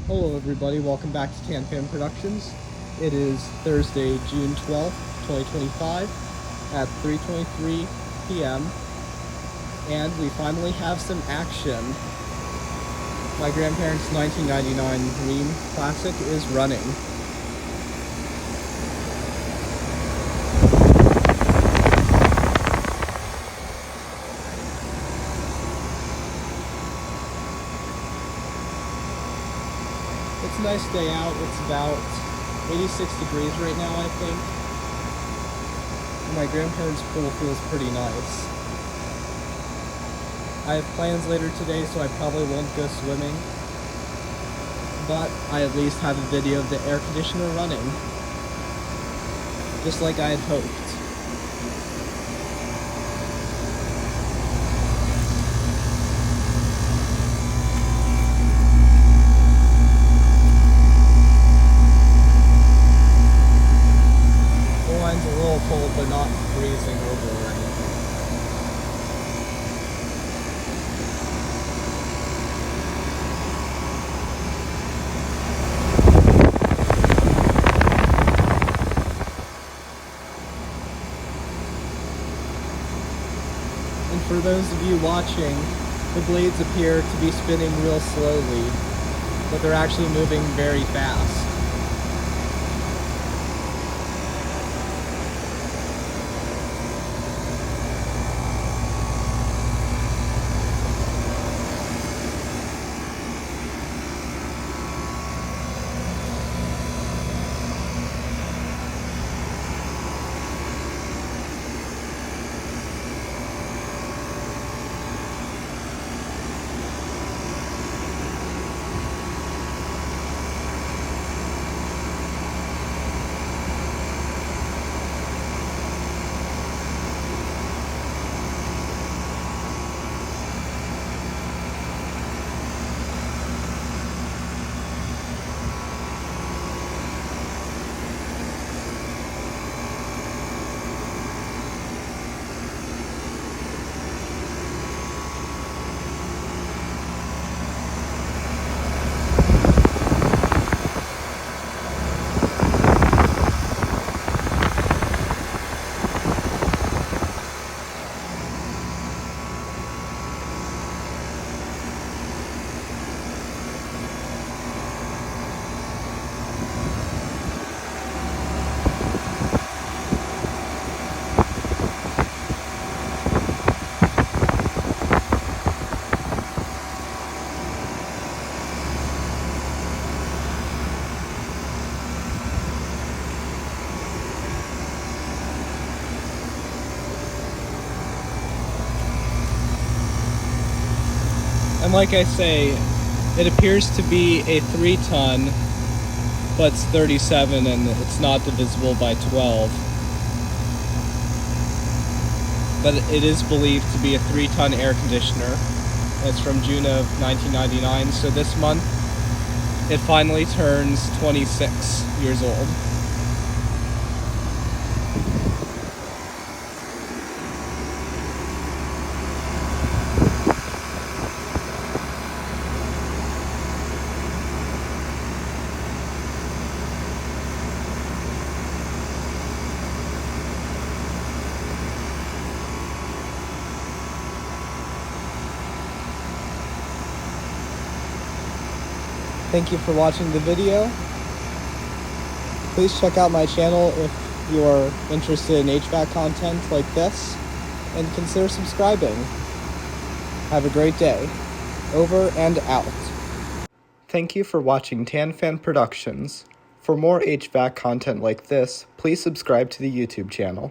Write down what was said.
Hello everybody, welcome back to Tan Productions. It is Thursday, June 12th, 2025 at 3:23 p.m. and we finally have some action. My grandparents' 1999 Rheem Classic is running. It's a nice day out. It's about 86 degrees right now, I think. My grandparents' pool feels pretty nice. I have plans later today, so I probably won't go swimming. But I at least have a video of the air conditioner running. Just like I had hoped. The line's a little cold, but not freezing over or anything. And for those of you watching, the blades appear to be spinning real slowly, but they're actually moving very fast. And like I say, it appears to be a 3-ton, but it's 37 and it's not divisible by 12. But it is believed to be a 3-ton air conditioner. It's from June of 1999, so this month it finally turns 26 years old. Thank you for watching the video. Please check out my channel if you are interested in HVAC content like this, and consider subscribing. Have a great day. Over and out. Thank you for watching Tan Productions. For more HVAC content like this, please subscribe to the YouTube channel.